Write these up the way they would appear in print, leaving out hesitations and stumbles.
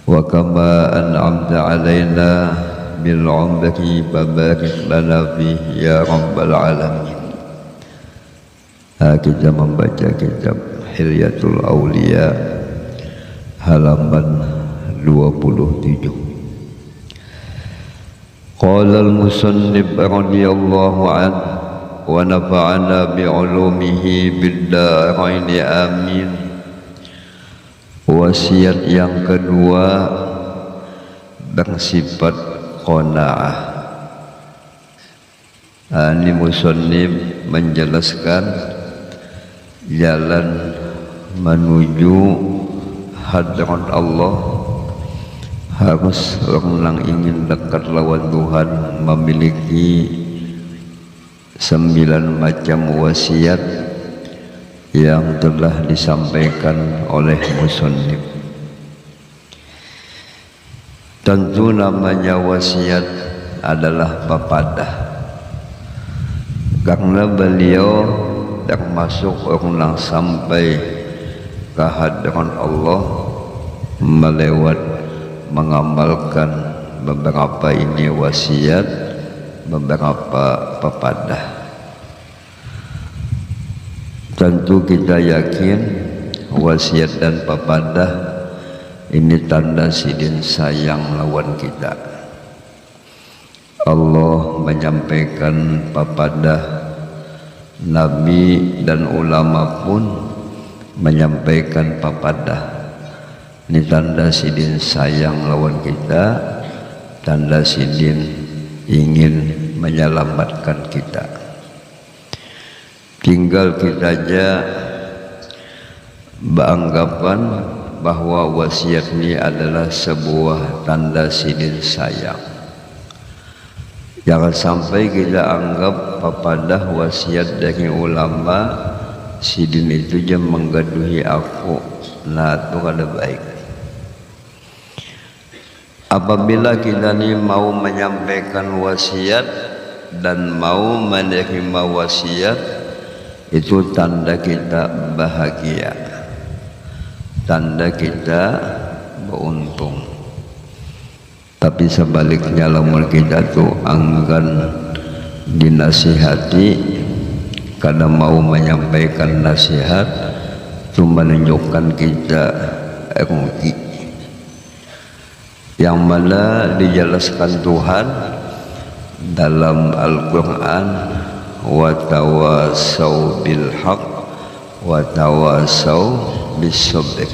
wa kama an'amta alaina bil umri babarik lana fihi ya rabbal alamin. Kita membaca kitab Hilyatul Auliya halaman 27. Qala al-musannif radhiyallahu anhu wa nafa'ana bi'ulumihi bid-darain amin. Wasiat yang kedua bersifat qanaah. Ini musannif menjelaskan jalan menuju hadrat Allah. Harus orang yang ingin dekat lawan Tuhan memiliki 9 macam wasiat yang telah disampaikan oleh musannif. Tentu namanya wasiat adalah papadah, karena beliau termasuk orang yang sampai ke hadirat Allah melewat mengamalkan beberapa ini wasiat, beberapa papadah. Tentu kita yakin wasiat dan papadah ini tanda sidin sayang lawan kita. Allah menyampaikan papadah, Nabi dan ulama pun menyampaikan papadah. Ini tanda sidin sayang lawan kita, tanda sidin ingin menyelamatkan kita. Tinggal kita aja beranggapan bahwa wasiat ini adalah sebuah tanda sidin sayang. Jangan sampai kita anggap papadah wasiat dari ulama sidin itu je menggaduhi aku. Nah, itu kada baik. Apabila kita ini mau menyampaikan wasiat dan mau menerima wasiat, itu tanda kita bahagia, tanda kita beruntung. Tapi sebaliknya lamun kita tuh anggan dinasihati, kadang mau menyampaikan nasihat itu menunjukkan kita rugi. Yang mana dijelaskan Tuhan dalam Al-Quran, wa tawasau bil haq wa tawasau bis sabr.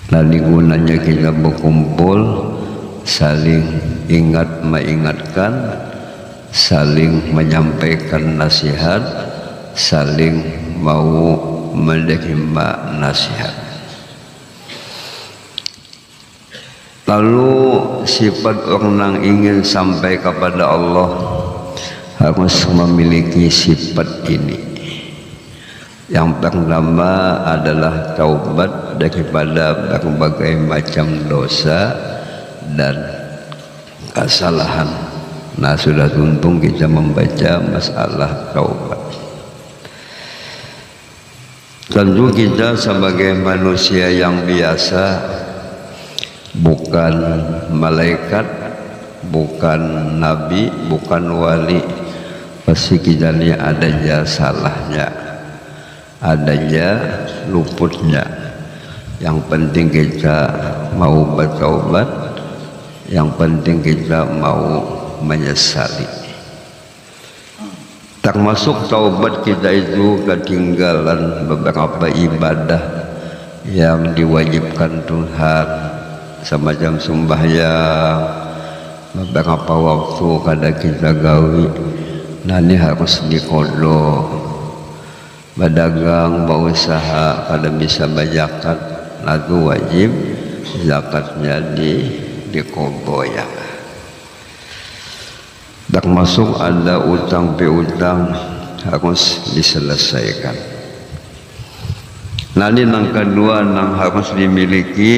Lalu gunanya kita berkumpul, saling ingat mengingatkan, saling menyampaikan nasihat, saling mau menerima nasihat. Lalu sifat orang yang ingin sampai kepada Allah harus memiliki sifat ini. Yang pertama adalah taubat daripada berbagai macam dosa dan kesalahan. Nah, sudah tuntung kita membaca masalah taubat. Tentu kita sebagai manusia yang biasa, bukan malaikat, bukan nabi, bukan wali, pasti kita ini adanya salahnya, adanya luputnya. Yang penting kita mau bertaubat, yang penting kita mau menyesali. Termasuk taubat kita itu ketinggalan beberapa ibadah yang diwajibkan Tuhan, semacam sembahyang, beberapa waktu kada kita gawi. Nah, ini harus dikodok. Berdagang, berusaha, kada bisa berzakat, nah itu wajib zakatnya dikodok ya. Termasuk ada utang piutang harus diselesaikan. Nah, ini yang kedua yang harus dimiliki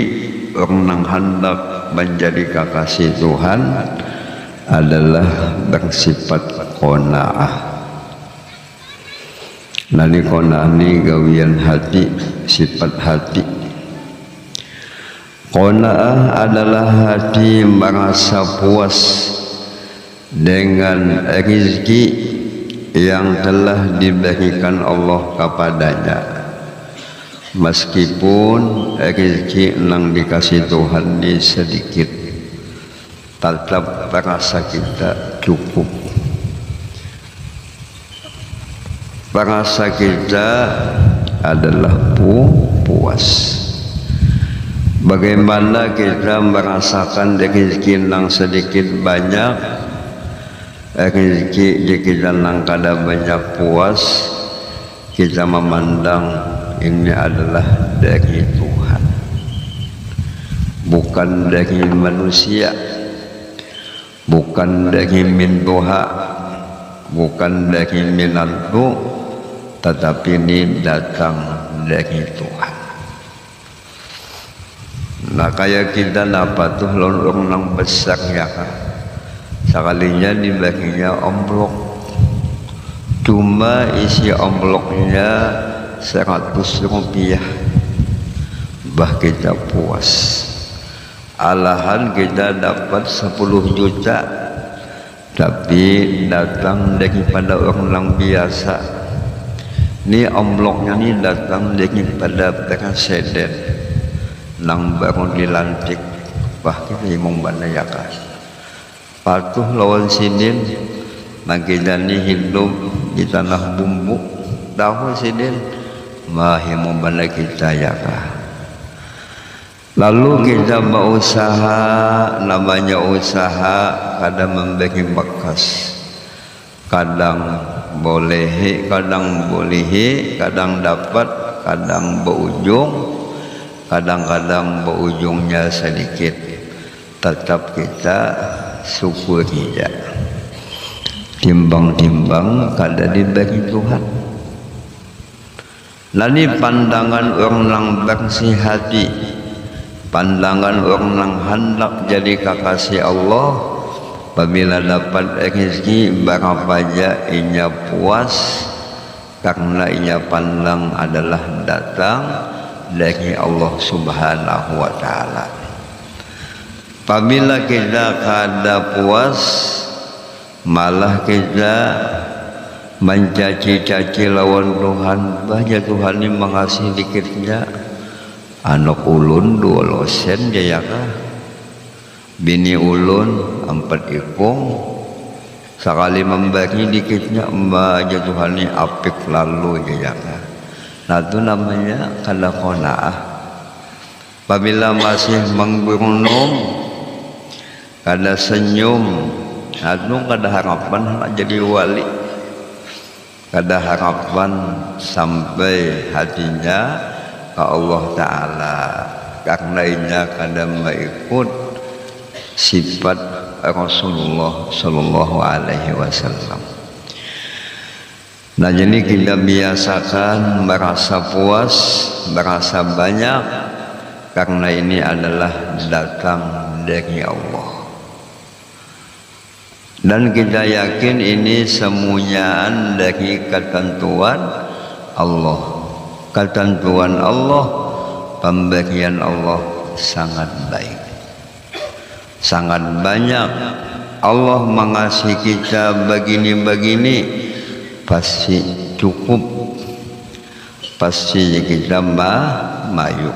orang yang hendak menjadi kekasih Tuhan adalah bersifat qanaah. Nani qanaah ni gawian hati, sifat hati. Qanaah adalah hati merasa puas dengan rezeki yang telah diberikan Allah kepadanya, meskipun rezeki yang dikasih Tuhan ini sedikit, tetap merasa kita cukup, merasa kita adalah puas. Bagaimana kita merasakan rezeki yang sedikit banyak, rezeki kita yang kada banyak puas, kita memandang ini adalah dari Tuhan, bukan dari manusia, bukan dari min doha, bukan dari minantu, tetapi ini datang dari Tuhan. Nah kayak kita apa tuh lorong nang besar ya kan, sekalinya dibaginya amplop, cuma isi amplopnya 100 rupiah, bah kita puas. Alahan kita dapat 10 juta, tapi datang daripada orang biasa. Ini amplopnya ini datang daripada presiden nang baru dilantik, bah kita imong banayakan patuh lawan sidin magidani hidup di tanah bumbu dahu sidin mahimong banay kita yaka. Lalu kita berusaha, namanya usaha kadang memberi bekas, kadang bolehi, kadang bolehi, kadang dapat, kadang berujung, kadang-kadang berujungnya sedikit, tetap kita syukuri ya. Timbang-timbang kada diberi Tuhan. Lani pandangan orang yang bersih hati, pandangan orang yang hendak jadi kekasih Allah, apabila dapat rezeki berapa aja inya puas, karena inya pandang adalah datang dari Allah Subhanahu wa ta'ala. Apabila kita kada puas, malah kita mencaci-caci lawan Tuhan. Bahaya Tuhan ini mengasih dikitnya, anak ulun 2 losen jayaka, bini ulun 4 ikung, sekali membagi dikitnya mbak aja Tuhan ini apik lalu jayaka. Nah itu namanya kada qanaah. Apabila masih menggunung, kada senyum, nah itu kada harapan jadi wali, kada harapan sampai hatinya ke Allah Ta'ala, karena inya kada mengikut sifat Rasulullah Sallallahu Alaihi Wasallam. Nah jadi kita biasakan merasa puas, merasa banyak, karena ini adalah datang dari Allah. Dan kita yakin ini semuanya dari ketentuan Allah. Ketentuan Allah, pemberian Allah sangat baik, sangat banyak. Allah mengasihi kita begini-begini, pasti cukup, pasti kita mayu.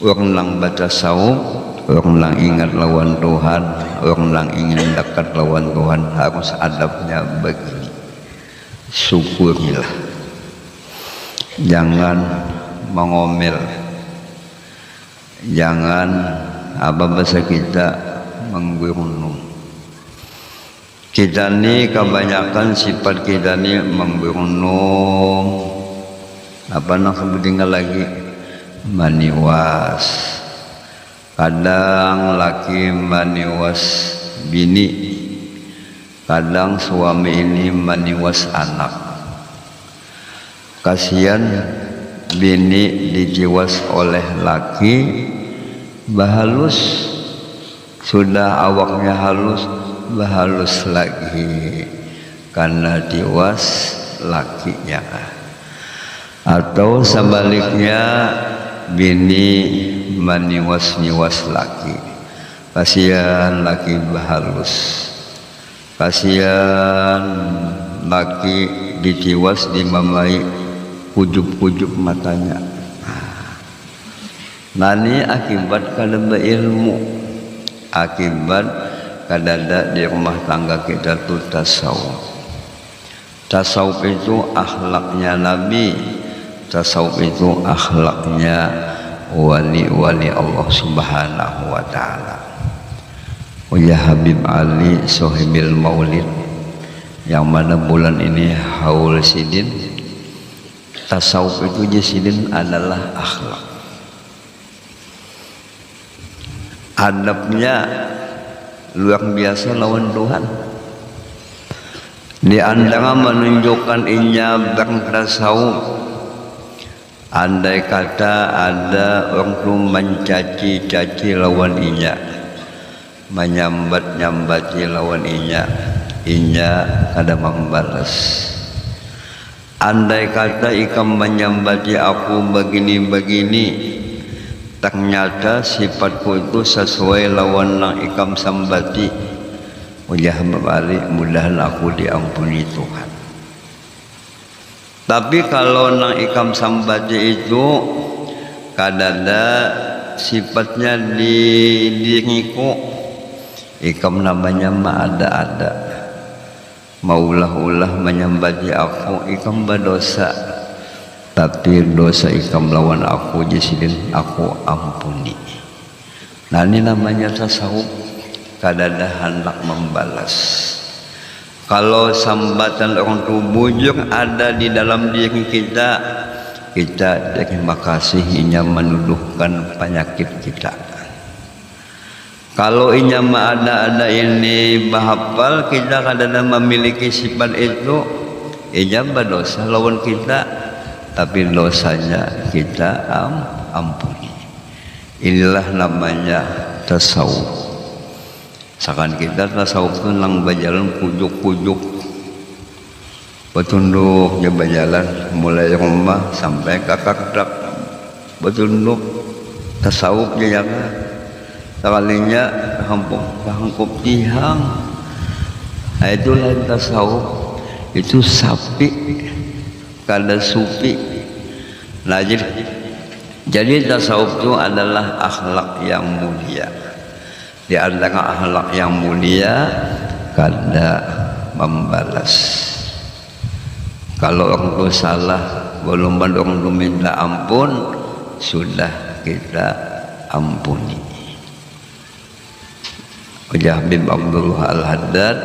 Orang yang baca saum, orang yang ingat lawan Tuhan, orang yang ingin dekat lawan Tuhan, harus adabnya begini. Syukurilah, jangan mengomel, jangan apa bahasa kita menggurunung. Kita ni kebanyakan sifat kita ni menggunung, apa nak sebutnya lagi, maniwas. Kadang laki maniwas bini, kadang suami ini maniwas anak. Kasihan bini dijiwas oleh laki, bahalus, sudah awaknya halus, bahalus lagi karena diwas lakinya. Atau sebaliknya bini maniwas-niwas laki. Kasihan laki bahalus, kasihan laki ditiwas dimamai kujub-kujub matanya. Nani akibat kada ilmu, akibat kadada di rumah tangga kita tuh tasawuf. Tasawuf itu akhlaknya Nabi, tasawuf itu akhlaknya wali-wali Allah Subhanahu wa ta'ala. Ya Habib Ali Sohibil Maulid, yang mana bulan ini haul sidin. Tasawuf itu jasidin adalah akhlak. Adabnya luar biasa lawan Tuhan. Di antara menunjukkan inya bertasawuf, andai kata ada orang tu mencaci-caci lawan inya, menyambat-nyambati lawan inya kada membalas. Andai kata ikam menyambati aku begini-begini, ternyata sifatku itu sesuai lawan yang ikam sambati, wajah membalik, mudahan aku diampuni Tuhan. Tapi kalau nang ikam sambati itu kadada sifatnya di diriku, ikam namanya ada maulah-ulah menyambati aku, ikam berdosa, tapi dosa ikam lawan aku jasidin aku ampuni. Nah ini namanya tasawuf, kadada hendak membalas. Kalau sambatan orang tu bujur ada di dalam diri kita, kita terima kasih inya menuduhkan penyakit kita. Kalau inya ada ini bahapal, kita kadang memiliki sifat itu, inya berdosa lawan kita, tapi dosanya kita ampuni. Inilah namanya tasawuf. Seakan kita tasawuf itu nang berjalan kujuk-kujuk, betunduk dia berjalan mulai rumah sampai ke kakak, betunduk tasawuf dia jaga. Sekalinya hangkup tihang, itulah tasawuf. Itu sapi kada supi. Nah, jadi tasawuf itu adalah akhlak yang mulia. Di antara akhlak yang mulia kada membalas. Kalau orang itu salah, belum orang itu minta ampun, sudah kita ampuni. Wajah Habib Abdullah Al-Haddad,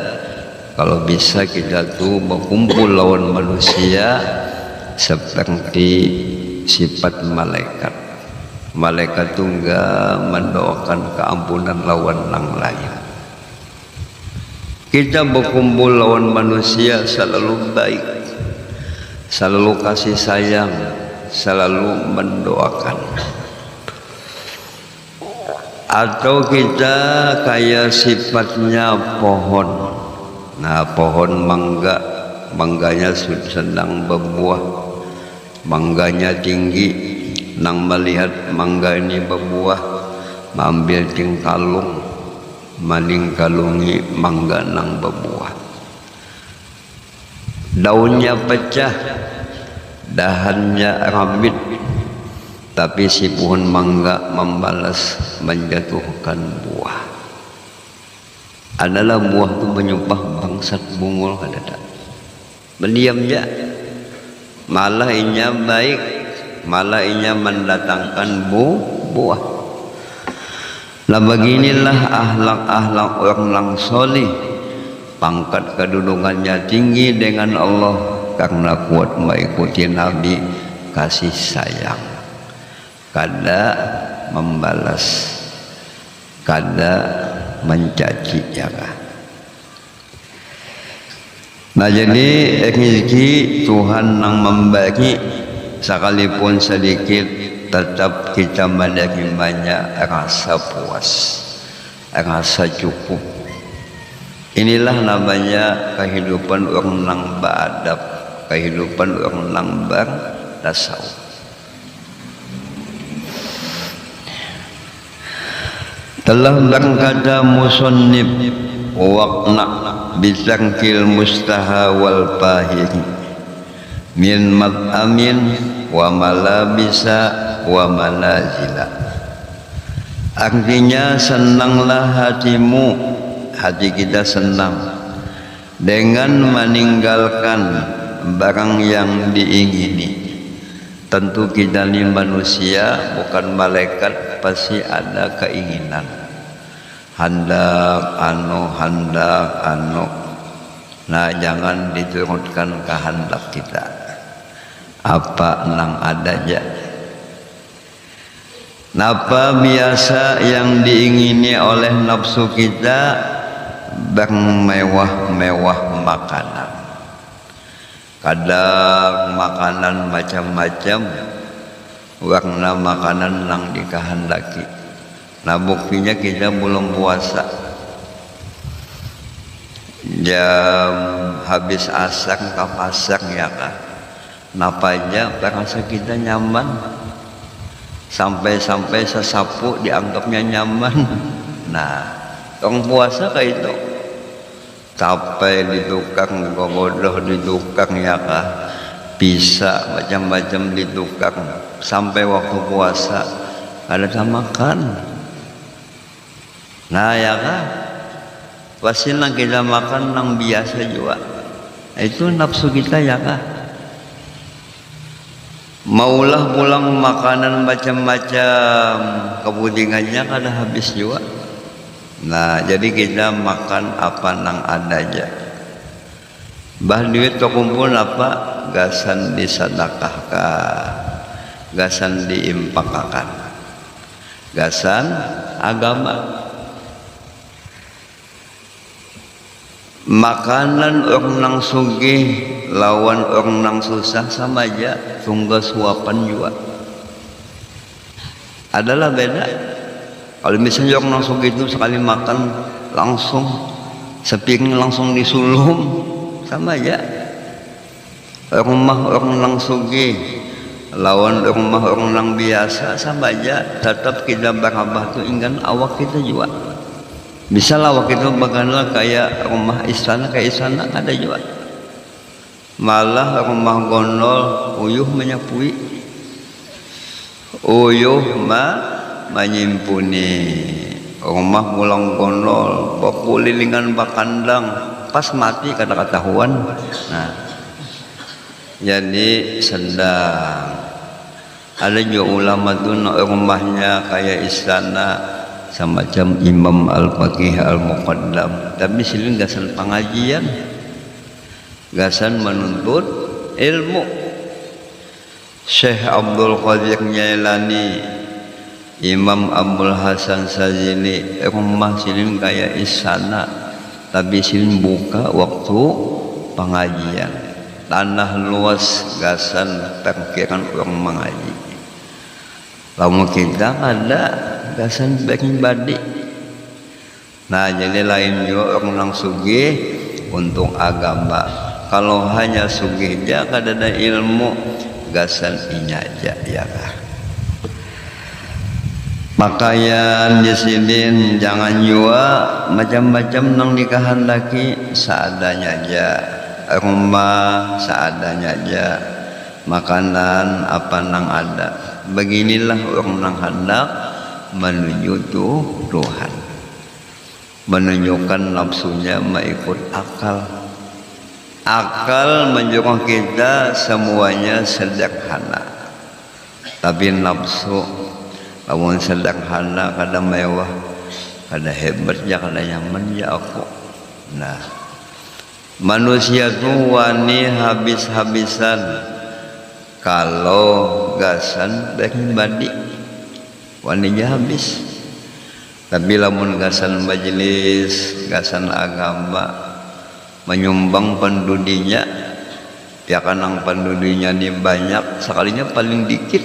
kalau bisa kita tuh berkumpul lawan manusia seperti sifat malaikat. Malaikat itu enggak mendoakan keampunan lawan yang lain. Kita berkumpul lawan manusia selalu baik, selalu kasih sayang, selalu mendoakan. Atau kita kayak sifatnya pohon. Nah, pohon mangganya sedang berbuah, mangganya tinggi. Nang melihat mangga ini berbuah, mengambil tingkalung, meningkalungi mangga nang berbuah. Daunnya pecah, dahannya rabit, tapi si pohon mangga membalas menjatuhkan buah. Adalah buah itu menyumpah bangsat bungul kadada. Mendiamnya, malah inya baik, malah inya mendatangkan buah. Nah beginilah akhlak-akhlak orang solih, pangkat kedudukannya tinggi dengan Allah karena kuat mengikuti Nabi, kasih sayang, kada membalas, kada mencaci jaga. Nah jadi rezeki Tuhan yang membagi, sekalipun sedikit tetap kita menerimanya rasa puas, rasa cukup. Inilah namanya kehidupan orang yang beradab, kehidupan orang yang bertasawuf. telah berkata musannif waqna bisangkil mustaha wal pahir min mat'amin wa malabisa wa manazila. Artinya senanglah hatimu, hati kita senang dengan meninggalkan barang yang diingini. Tentu kita ini manusia, bukan malaikat, pasti ada keinginan. Hendak anu. Nah, jangan diturunkan kehendak kita. Apa nang adanya. Napa biasa yang diingini oleh nafsu kita bermewah-mewah makanan. Kadang makanan macam-macam, warna makanan yang dikehendaki. Nah, buktinya kita belum puasa. Jam habis asar ke pasar ya kah? Napa aja terasa kita nyaman. Sampai sesapu dianggapnya nyaman. Nah, orang puasa kayak itu. Capek di tukang, gogodoh di tukang ya kah? Bisa macam-macam di tukang. Sampai waktu puasa ada makan. Nah ya kah? Pasti nang kita makan nang biasa juga. Itu nafsu kita ya kah? Maulah pulang makanan macam-macam, kepentingannya kada habis juga. Nah, jadi kita makan apa nang adanya. Bah duit kekumpul apa? Gasan disedekahkan, gasan diimpakakan, gasan agama. Makanan orang nang sugih lawan orang nang susah sama aja, tunggu suapan juga. Adalah beda. Kalau misalnya orang nang sugih itu sekali makan langsung sepiring langsung disulum, sama aja. Orang nang sugih lawan orang nang biasa sama aja. Tetap kita berabah tu ingin awak kita juga. Misalnya waktu itu bagaimana kayak rumah istana, kayak istana ada juga. Malah rumah gondol uyuh menyapui, uyuh menyimpuni. Rumah pulang gondol bakulilingan bakandang pas mati kata-katahuan. Nah, jadi sedang ada juga ulama tuh rumahnya kayak istana semacam Imam Al-Faqih Al-Muqaddam, tapi silin gasan pengajian, gasan menuntut ilmu. Syekh Abdul Qadir Jailani, Imam Abdul Hasan Sazili, rumah silin kayak istana, tapi silin buka waktu pengajian. Tanah luas gasan perkiraan orang mengaji. Lalu kita ada gasan baking badi. Nah, jadi lain juga orang nang sugih untuk agama. Kalau hanya sugih aja kada ada ilmu, gasan inya aja ya kah. Pakaian disidin jangan juga macam-macam nang dikehendaki, seadanya aja. Rumah seadanya aja. Makanan apa nang ada. Beginilah orang nang hendak menuju Tuhan, menunjukkan nafsunya mengikut akal. Akal menunjukkan kita semuanya sederhana, tapi nafsu lawan sederhana kadang mewah, kadang hebat ya, kadang nyaman ya aku. Nah, manusia tuh wani habis-habisan kalau gasan baking badi waninya habis. Tapi lamun gasan majelis, gasan agama menyumbang pendudinya, ya kanang pendudinya ini banyak, sekalinya paling dikit.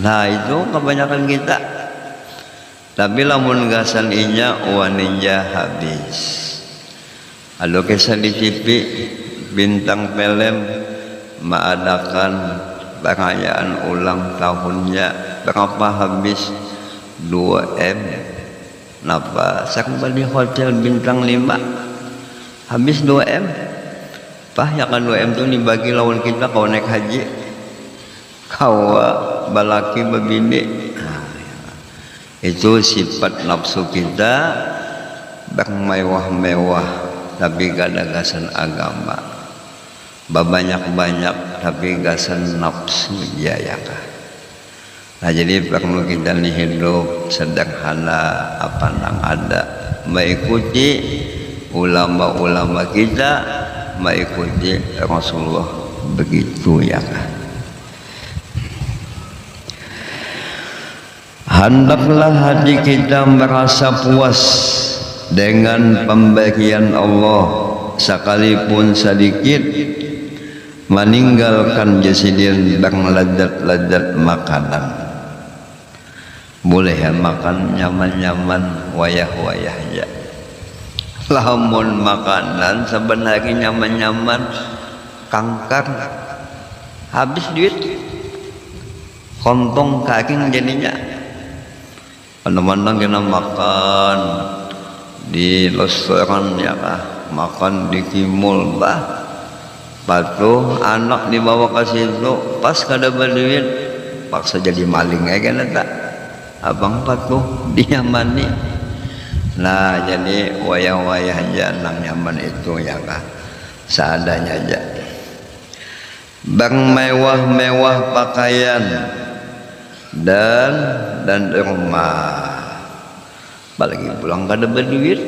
Nah, itu kebanyakan kita. Tapi lamun gasan inya waninya habis. Ada kisah di TV bintang film mengadakan perayaan ulang tahunnya, berapa habis 2M. Napa sakba di hotel bintang 5 habis 2M. Pah ya kan 2M tuh dibagi lawan kita kau naik haji. Kau balaki babini. Nah, itu sifat nafsu kita bermewah-mewah tapi gak ada gasan agama. Banyak-banyak tapi gasan nafsu ya kah. Nah jadi perlu kita nih hidup sederhana apa yang ada, mengikuti ulama-ulama kita, mengikuti Rasulullah begitu ya kah. Hendaklah hati kita merasa puas dengan pemberian Allah sekalipun sedikit, meninggalkan jasidin berladat-ladat makanan. Boleh ya makan nyaman-nyaman wayah-wayah ya. Lamun makanan sebenarnya nyaman-nyaman kangkar habis duit kontong kaki jadinya. Pandang-pandang kita makan di restoran ya kah, makan di Kimul bah, patuh anak dibawa ke situ pas kada berduit paksa jadi maling kan tak abang patuh dia mani. Nah jadi wayah-wayah aja nang nyaman itu ya kah, seadanya aja. Bermewah-mewah pakaian dan rumah, apalagi pulang kada berduit,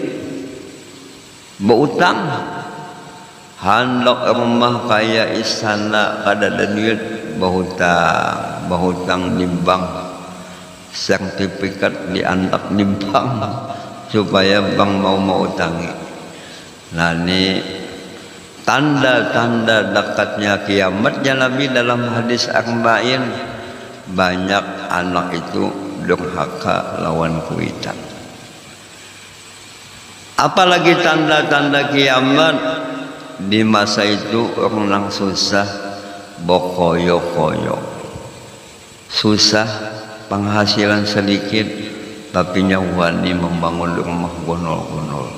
berutang, handok rumah kaya istana kada ada duit, berhutang di bank, sertifikat diantak di bank supaya bank mau utangi. Nah ini tanda-tanda dekatnya kiamat ya Nabi dalam hadis arba'in. Banyak anak itu durhaka lawan kuitan. Apalagi tanda-tanda kiamat di masa itu orang susah bokoyo-koyo, susah penghasilan sedikit tapi nyawani membangun rumah gonol-gonol.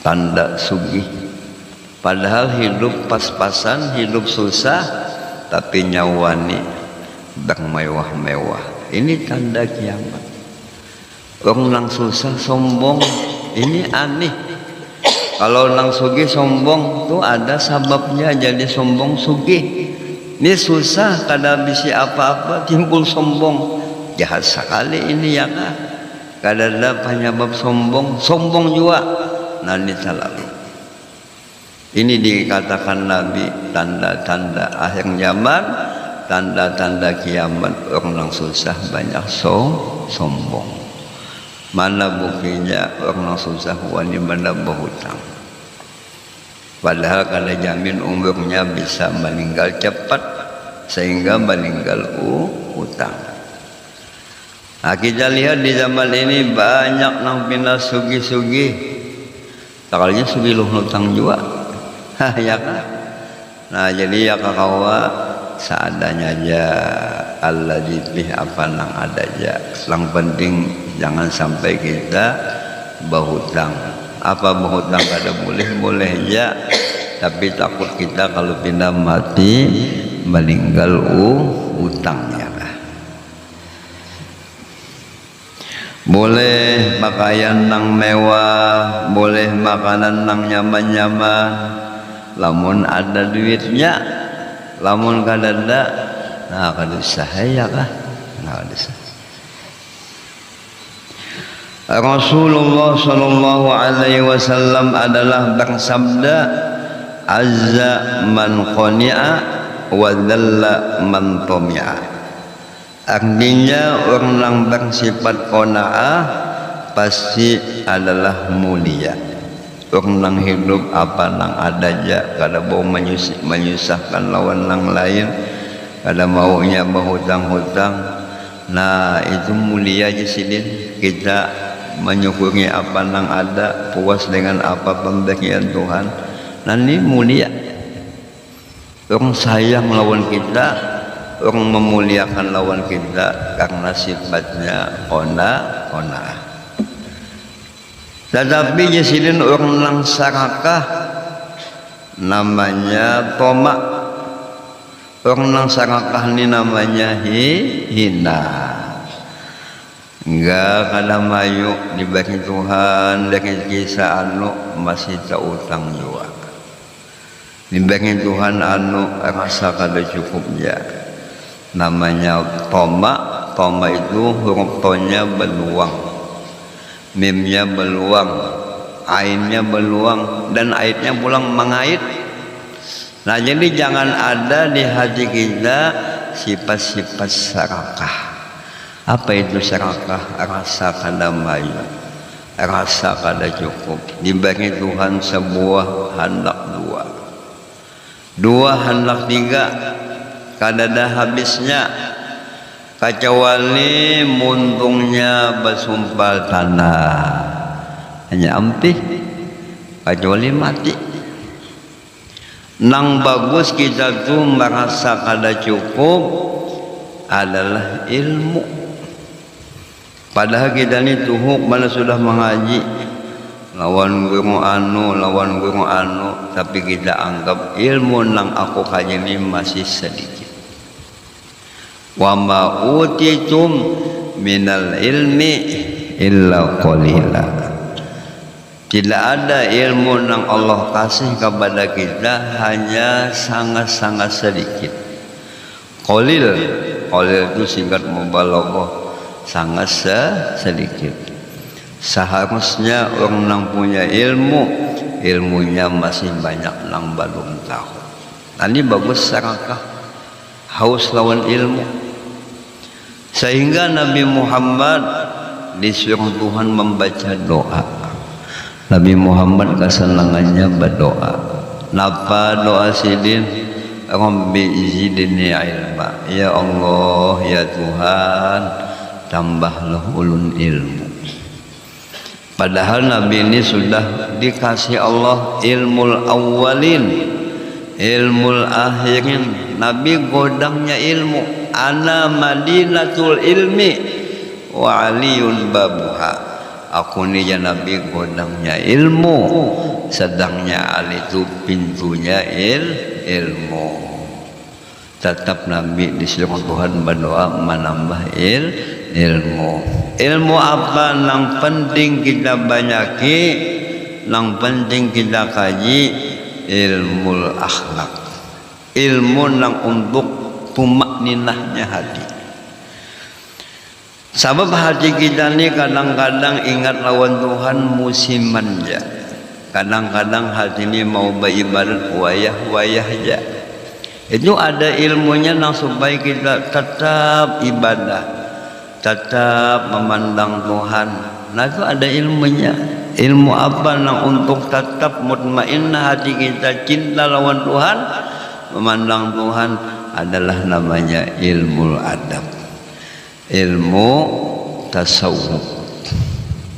Tanda sugih. Padahal hidup pas-pasan, hidup susah tapi nyawani bermewah-mewah. Ini tanda kiamat. Orang nang susah sombong, ini aneh. Kalau nang sugih sombong tuh ada sebabnya jadi sombong sugih. Ini susah kada bisi apa-apa timbul sombong. Jahat sekali ini ya kah. Kada ada penyebab sombong juga. Nah ini terlalu. Ini dikatakan Nabi tanda-tanda akhir zaman, tanda-tanda kiamat. Orang susah banyak sombong. Mana buktinya orang susah wani mana berhutang. Padahal kada jamin umurnya bisa meninggal cepat sehingga meninggal hutang. Nah, kita lihat di zaman ini banyak nang pindah sugi-sugi. Takalnya sugi lu hutang juga. Ya kan? Nah jadi ya kakawa seadanya aja, Allah dipih apa nang ada aja. Yang penting jangan sampai kita berhutang. Apa berhutang kada boleh aja, tapi takut kita kalau pindah mati meninggal hutangnya. Boleh pakaian nang mewah, boleh makanan nang nyaman-nyaman, lamun ada duitnya, lamun kada ada, nah kada usah ya kah? Nah kada usah. Rasulullah sallallahu alaihi wasallam adalah bersabda, azza man qani'a wa dhalla man tami'a. Artinya orang yang bersifat qanaah pasti adalah mulia. Orang yang hidup apa nang ada aja, kada mau menyusahkan lawan yang lain, kada maunya berhutang-hutang. Nah itu mulia aja sidin. Kita menyukuri apa nang ada, puas dengan apa pemberian Tuhan. Nah ini mulia. Orang sayang lawan kita, orang memuliakan lawan kita karena sifatnya qanaah. Tetapi jasilin orang nang sarakah namanya tomak. Orang nang sarakah ini namanya hina. Enggak kada mayu dibagi Tuhan dari kisah anu masih tak utang juga. Dibagi Tuhan anu rasa kada cukupnya. Namanya toma. Toma itu huruf tonya beluang, mimnya beluang, ainnya beluang, dan aitnya pulang mengait. Nah jadi jangan ada di hati kita sifat-sifat serakah. Apa itu serakah? Rasa kada mayu, rasa kada cukup. Dibagi Tuhan sebuah hendak dua hendak tiga, kada ada habisnya. Kecuali muntungnya bersumpal tanah, hanya ampih, kecuali mati. Nang bagus kita tuh merasa kada cukup adalah ilmu. Padahal kita ni tuhuk mana sudah mengaji lawan guru anu, tapi kita anggap ilmu nang aku kaji ni masih sedikit. Wa ma utitum minal ilmi illa qalila. Tidak ada ilmu nang Allah kasih kepada kita hanya sangat-sangat sedikit. Qalil itu singkat mubalaghah, sangat sedikit. Seharusnya orang nang punya ilmunya masih banyak nang belum tahu. Ini bagus serakah, haus lawan ilmu. Sehingga Nabi Muhammad disuruh Tuhan membaca doa. Nabi Muhammad kesenangannya berdoa. Napa doa sidin? Rabbi zidni ilma. Ya Allah, ya Tuhan, tambahlah ulun ilmu. Padahal Nabi ini sudah dikasih Allah ilmul awwalin, ilmul akhirin. Nabi godangnya ilmu. Ana madinatul ilmi wa aliyun babuha. Aku ni ya Nabi godangnya ilmu, sedangnya Ali itu pintunya ilmu. Tetap Nabi disuruh Tuhan berdoa menambah ilmu. Ilmu apa nang penting kita banyaki, nang penting kita kaji? Ilmu akhlak. Ilmu nang untuk tumakninahnya hati. Sebab hati kita ni kadang-kadang ingat lawan Tuhan musim manja. Kadang-kadang hati ni mau beribadat wayah-wayah aja. Itu ada ilmunya nang supaya kita tetap ibadah, tetap memandang Tuhan. Nah itu ada ilmunya. Ilmu apa nang untuk tetap mutmainnah hati kita cinta lawan Tuhan, memandang Tuhan, adalah namanya ilmu adab, ilmu tasawuf.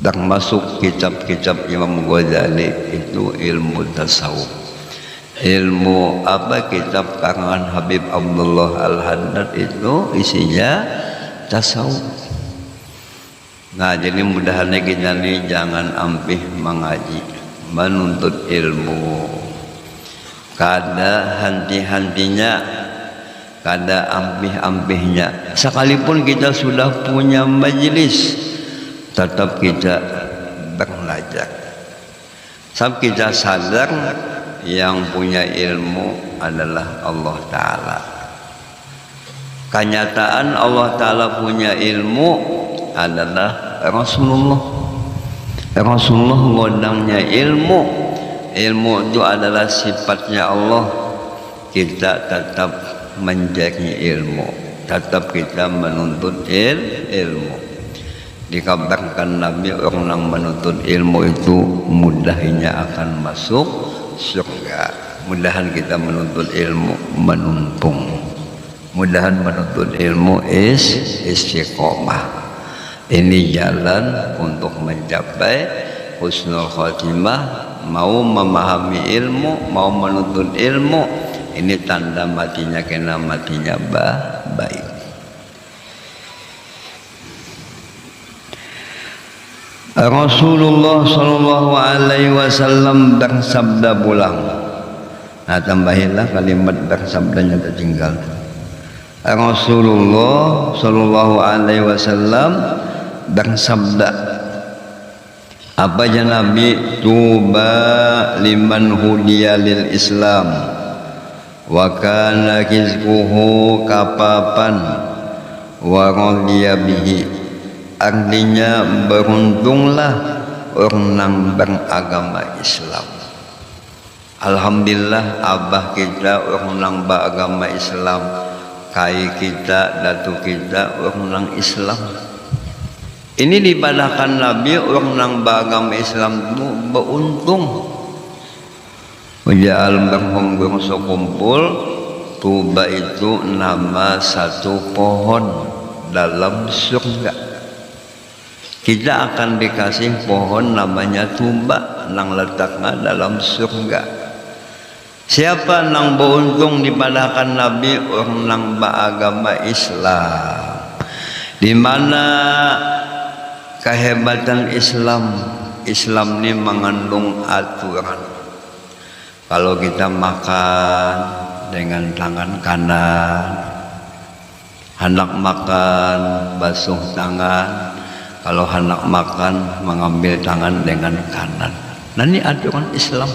Dan masuk kitab-kitab Imam Ghazali itu ilmu tasawuf. Ilmu apa? Kitab karangan Habib Abdullah Al-Haddad itu isinya tasawuf. Nah jadi mudahannya kita ini jangan ampih mengaji, menuntut ilmu. Kada hanti-hantinya, kada ampih-ampihnya. Sekalipun kita sudah punya majelis, tetap kita belajar. Sebab kita sadar yang punya ilmu adalah Allah Ta'ala. Kenyataan Allah Ta'ala punya ilmu adalah Rasulullah. Rasulullah ngodangnya ilmu. Ilmu itu adalah sifatnya Allah. Kita tetap menjadi ilmu, tetap kita menuntut ilmu. Dikabarkan Nabi orang yang menuntut ilmu itu mudahnya akan masuk surga. Mudahan kita menuntut ilmu menumpung. Mudahan menuntut ilmu istiqomah. Ini jalan untuk mencapai husnul khotimah. Mau memahami ilmu, mau menuntut ilmu, Ini tanda matinya kena matinya baik. Rasulullah sallallahu alaihi wasallam bersabda pulang. Nah, tambahilah kalimat bersabdanya tertinggal. Rasulullah sallallahu alaihi wasallam bersabda, apa aja Nabi, tuba liman hudiya lil Islam wa kana rizquhu kapapan wa radiya bihi. Artinya beruntunglah orang beragama Islam. Alhamdulillah abah kita orang beragama Islam, kai kita, datu kita orang Islam. Ini dibadahkan Nabi orang beragama Islam itu beruntung. Waja'al berhubung sekumpul. Tuba itu nama satu pohon dalam surga. Kita akan dikasih pohon namanya tuba nang letaknya dalam surga. Siapa nang beruntung dibadahkan Nabi orang nang beragama Islam. Di mana kehebatan Islam? Islam ini mengandung aturan. Kalau kita makan dengan tangan kanan, hendak makan basuh tangan. Kalau hendak makan mengambil tangan dengan kanan. Nah, ini aturan Islam.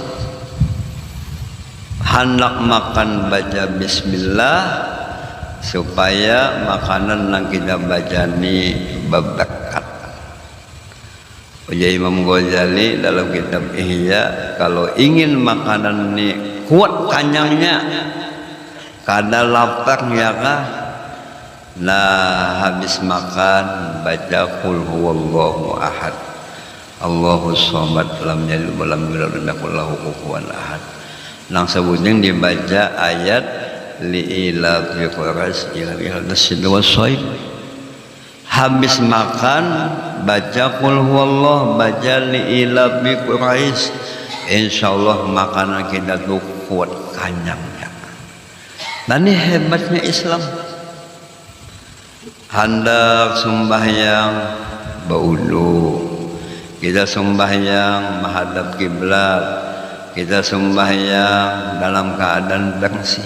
Hendak makan baca bismillah supaya makanan yang kita baca ini berberkat. Ujar Imam Ghazali dalam kitab Ihya, kalau ingin makanan ini kuat kanyangnya, kada lapar ya kah? Nah, habis makan baca qul huwallahu ahad, Allahus samad, lam yalid wa lam yulad wa lam yakul lahu kufuwan ahad. Nang sebutnya dibaca ayat li'ila fi quraish ila nasid wasaid. Habis makan baca qul huwallahu, baca li'ila fi quraish. Insyaallah makanan kita tuh kuat kanyangnya. Dan ini hebatnya Islam. Hendak sembahyang berwudu, kita sembahyang menghadap kiblat, kita sembahyang dalam keadaan bersih.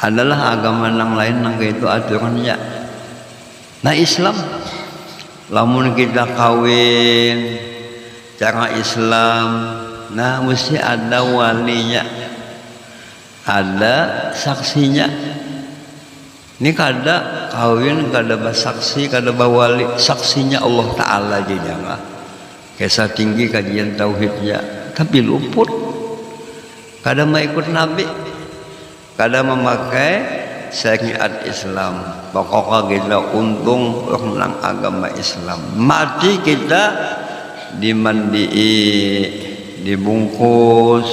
Adalah agama yang lain yang itu aturannya. Nah, Islam, lamun kita kawin cara Islam, nah mesti ada walinya, ada saksinya. Ini kada kawin, kada bersaksi, kada bawali, saksinya Allah Ta'ala aja jangan. Kisah tinggi kajian tauhidnya, tapi luput. Kada mau ikut Nabi, kada memakai syariat Islam. Pokoknya kita untung orang agama Islam. Mati kita dimandiin, dibungkus,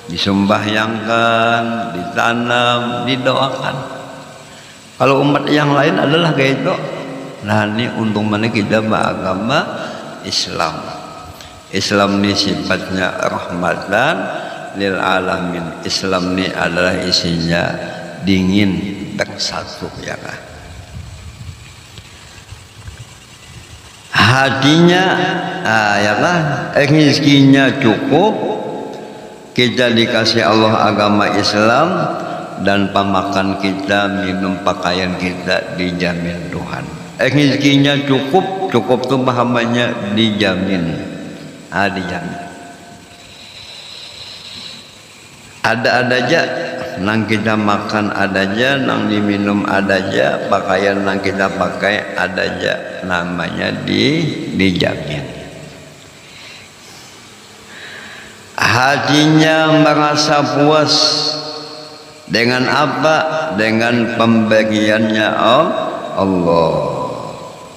disembahyangkan, ditanam, didoakan. Kalau umat yang lain adalah kayak itu. Nah, ini untung mana kita beragama Islam. Islam ini sifatnya rahmatan lil alamin. Islam ini adalah isinya dingin bersatu ya kan. Hatinya ya kan, rezekinya cukup. Kita dikasih Allah agama Islam. Dan pemakan kita, minum pakaian kita dijamin Tuhan. Rezekinya cukup, cukup tuh pahamannya dijamin. Dijamin. Ada aja, nang kita makan ada aja, nang diminum ada aja, pakaian nang kita pakai ada aja, namanya dijamin. Hatinya merasa puas. Dengan apa? Dengan pemberiannya Allah.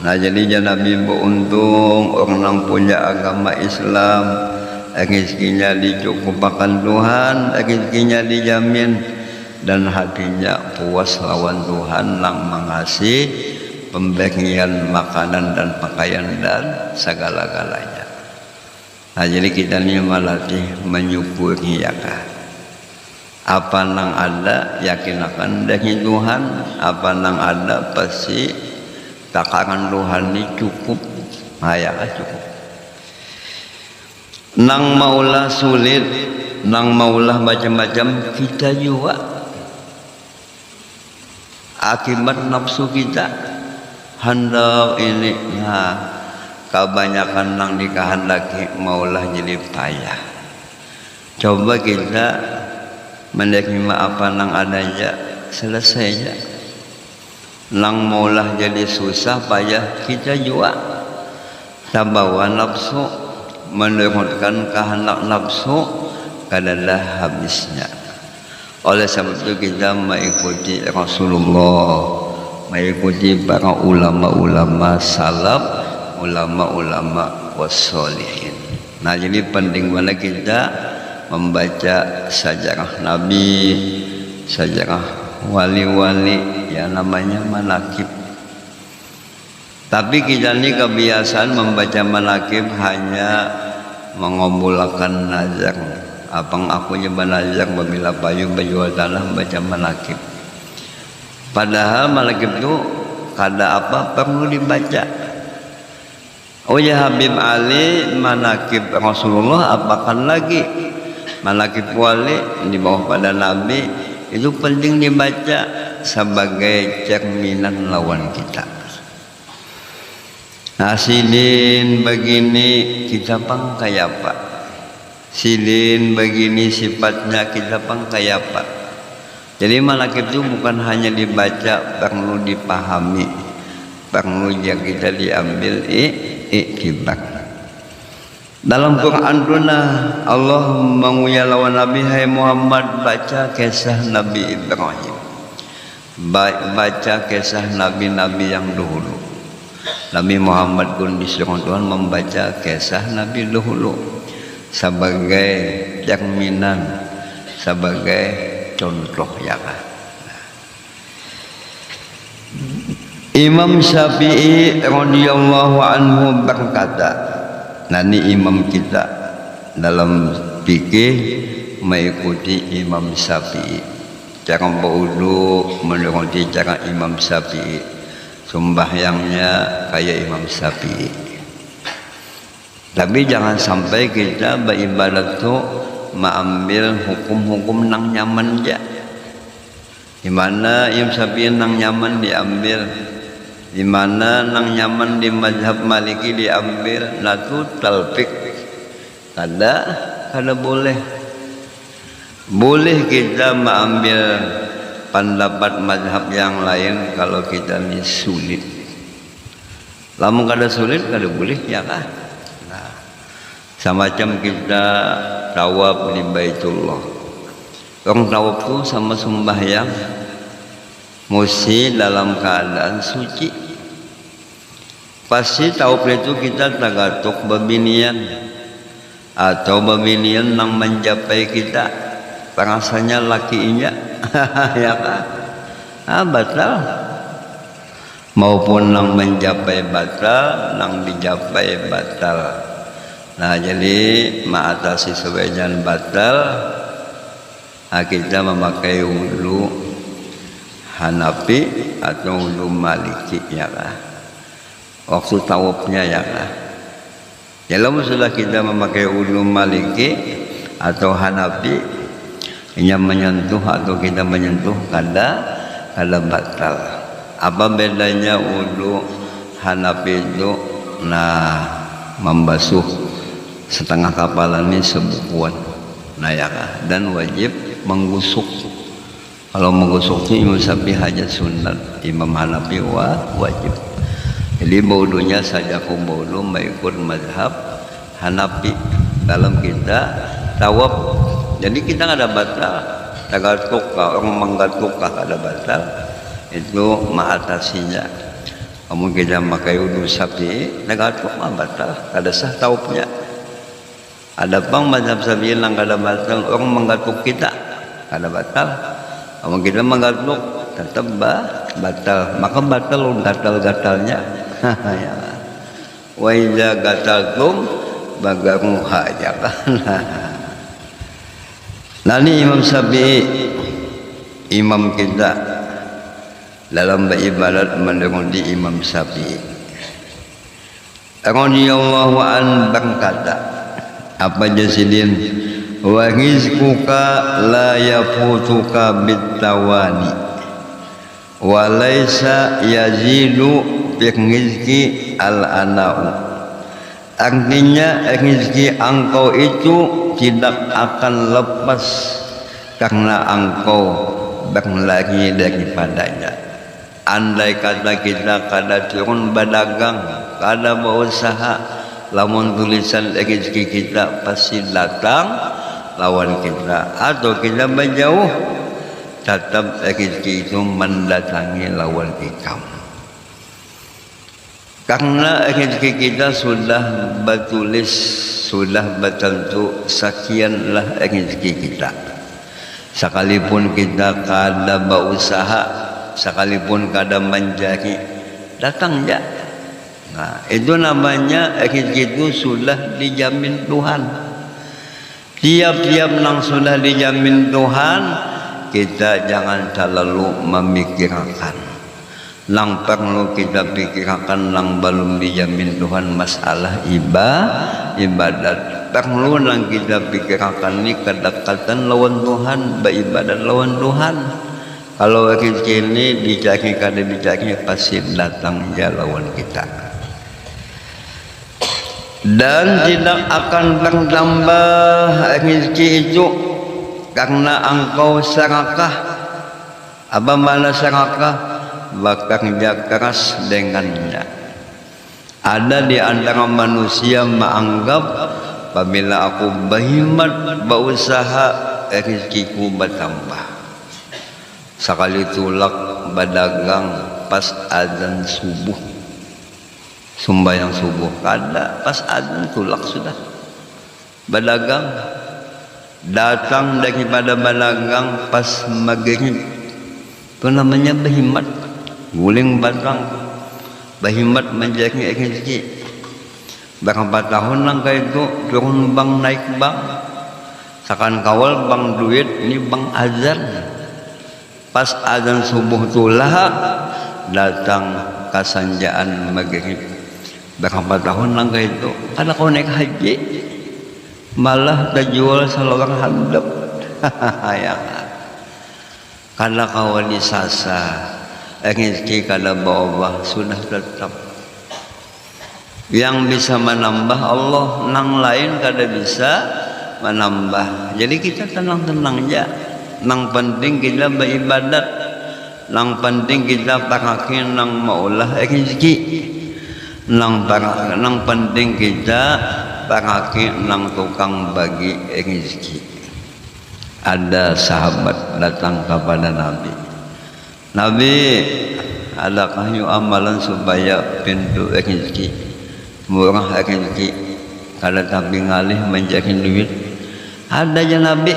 Nah, jadi Nabi beruntung orang yang punya agama Islam, rezekinya dicukupkan Tuhan, rezekinya dijamin, dan hatinya puas lawan Tuhan yang mengasih pemberian makanan dan pakaian dan segala-galanya. Nah, jadi kita ini melatih menyukuri ya kan. Apa nang ada yakin akan dari Tuhan, apa nang ada pasti takaran Tuhan ini cukup, cukup. Nang maulah sulit, nang maulah macam-macam kita juga akibat nafsu kita hendak ini kebanyakan nang dikehendaki maulah jadi payah. Coba kita menerima apa nang adanya selesai aja. Nang maulah jadi susah payah kita juga tabawa nafsu menurunkan kehendak nafsu kadalah habisnya. Oleh sebab itu kita mengikuti Rasulullah, mengikuti para ulama-ulama salaf, ulama-ulama wassolihin. Nah jadi penting banget kita membaca sejarah Nabi, sejarah wali-wali yang namanya manakib. Tapi kita ini kebiasaan membaca manakib hanya mengumpulkan nazar. Apang aku nyoba nazar bila payu berjual tanah membaca manakib. Padahal manakib itu kada apa perlu dibaca. Oh ya Habib Ali manakib Rasulullah apakan lagi? Manakib wali di bawah pada Nabi itu penting dibaca sebagai cerminan lawan kita. Nah silin begini kita pang kayak apa? Silin begini sifatnya kita pang kayak apa? Jadi manakib itu bukan hanya dibaca, perlu dipahami, perlu yang kita diambil iktibar. Dalam Quran tuna Allah menguya lawan Nabi, hai Muhammad baca kisah Nabi Ibrahim, baca kisah nabi-nabi yang dahulu. Nabi Muhammad pun disuruh Tuhan membaca kisah Nabi dahulu sebagai cerminan, sebagai contoh ya kan. Imam Syafi'i radhiyallahu anhu berkata, nani imam kita dalam fikih mengikuti Imam Syafi'i, cara berwudu menuruti cara Imam Syafi'i, sembahyangnya kayak Imam Syafi'i. Tapi jangan sampai kita beribadat tu mengambil hukum-hukum nang nyaman aja. Di mana Imam Syafi'i nang nyaman diambil, di mana nang nyaman di mazhab Maliki diambil, natu talfik kada boleh kita mengambil pendapat mazhab yang lain kalau kita ni sulit. Lamun kada sulit kada boleh ya kan. Nah, semacam kita tawaf di Baitullah, orang tawaf tu sama sembahyang mesti dalam keadaan suci. Pasti tawaf itu kita tagatuk babinian atau babinian nang mencapai kita, rasanya lakinya ya kan, batal. Maupun nang mencapai batal, nang dicapai batal. Nah jadi mengatasi sebagian batal, kita memakai wudu Hanafi atau wudu Maliki ya kan, waktu tawafnya ya kan. Kalau sudah kita memakai wudu Maliki atau Hanafi, yang menyentuh atau kita menyentuh kada batal. Apa bedanya wudu Hanafi itu? Nah membasuh setengah kepala ini sebukuan, nah ya kan, dan wajib menggusuk. Kalau menggusuk itu Imam Syafi'i hajat sunat, Imam Hanafi wajib. Jadi wudunya saja wudu mengikut mazhab Hanafi dalam kita tawaf. Jadi kita nggak ada batal, tagatukah orang menggatukah ada batal, itu mengatasinya. Kamu kita pakai wudu Syafi'i, tagatuk mah batal, ada sah tawafnya. Ada bang mazhab Syafi'i yang kada batal, orang menggatuk kita kada batal. Kamu kita menggatuk tetap batal, maka batal gatal-gatalnya. Ya. Wa iza gataltum bagaruha ya kan. Nani Imam Syafi'i imam kita dalam beribadat mendekati Imam Syafi'i radhiyallahu an berkata apa jasidin wa rizquka la yafutuka bitawani wa laisa yazidu bi rizqi al-ana'u. Artinya rezeki engkau itu tidak akan lepas karena engkau berlari daripadanya. Andai kata kita kada turun berdagang, kada berusaha, lamun tulisan rezeki kita pasti datang lawan kita, atau kita menjauh tetap rezeki itu mendatangi lawan ikam. Karena rezeki kita sudah bertulis, sudah bertentu sekianlah rezeki kita. Sekalipun kita kada berusaha, sekalipun kada mencari, datang ya. Nah, itu namanya rezeki itu sudah dijamin Tuhan. Tiap-tiap nang sudah dijamin Tuhan, kita jangan terlalu memikirkan. Nang perlu kita pikirkan nang belum dijamin Tuhan masalah ibadat. Perlu nang kita pikirkan ini kedekatan lawan Tuhan, beribadat lawan Tuhan. Kalau rezeki ini dicari kada dicari pasti datang ya lawan kita. Dan tidak akan bertambah rezeki itu karena engkau serakah. Apa mana serakah? Bekerja keras dengannya. Ada di antara manusia menganggap apabila aku berkhidmat berusaha rezekiku bertambah. Sekali tulak berdagang pas azan subuh, sembahyang subuh kada, pas azan tulak sudah berdagang. Datang daripada berdagang pas maghrib, itu namanya berkhidmat. Guling batang berkhidmat menjadi rezeki. Berapa tahun langkah itu turun bang naik bang, sakan kawal bang duit ini bang azan. Pas azan subuh tulah datang kasanjaan maghrib. Berapa tahun langkah itu ada kau naik haji malah terjual seorang handap. Ya karena kau disasa rezeki kada berubah sudah tetap. Yang bisa menambah Allah, nang lain kada bisa menambah. Jadi kita tenang-tenang aja. Nang penting kita beribadat, nang penting kita pakai nang maulah rezeki, nang penting kita pakai nang tukang bagi rezeki. Ada sahabat datang kepada Nabi. Nabi, adakah you amalan supaya pintu rezeki murah rezeki kada tapi ngalih menjadi duit? Ada ya Nabi.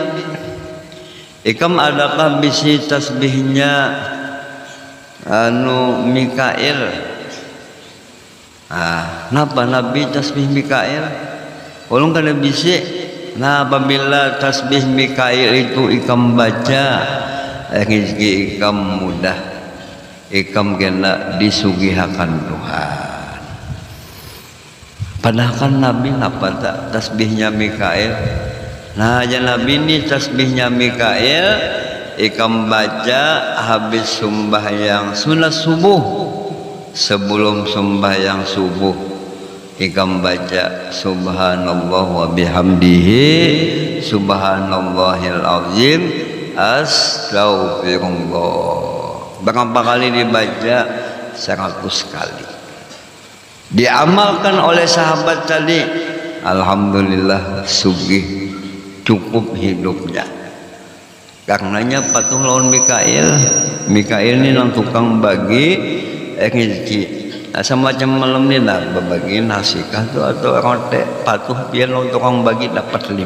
Ikam adakah bisi tasbihnya Mikail? Napa Nabi tasbih Mikail? Ulun kada bisi. Nah, apabila tasbih Mikail itu ikam baca, rezeki ikam mudah, ikam kena disugihakan Tuhan. Padahal kan Nabi napa tak tasbihnya Mikail? Nah, aja Nabi ini tasbihnya Mikail, ikam baca habis sembahyang sunat subuh, sebelum sembahyang subuh, ikam baca subhanallah wa bihamdihi subhanallahil azim Astaghfirullah. Berapa kali dibaca? 100 kali. Diamalkan oleh sahabat tadi, alhamdulillah sugih cukup hidupnya. Karenanya patuh lawan Mikail. Mikail ini nang tukang bagi rezeki. Semacam malam ni lah berbagi nasi kah tu atau roti, patuh biar lawan tukang bagi dapat 5.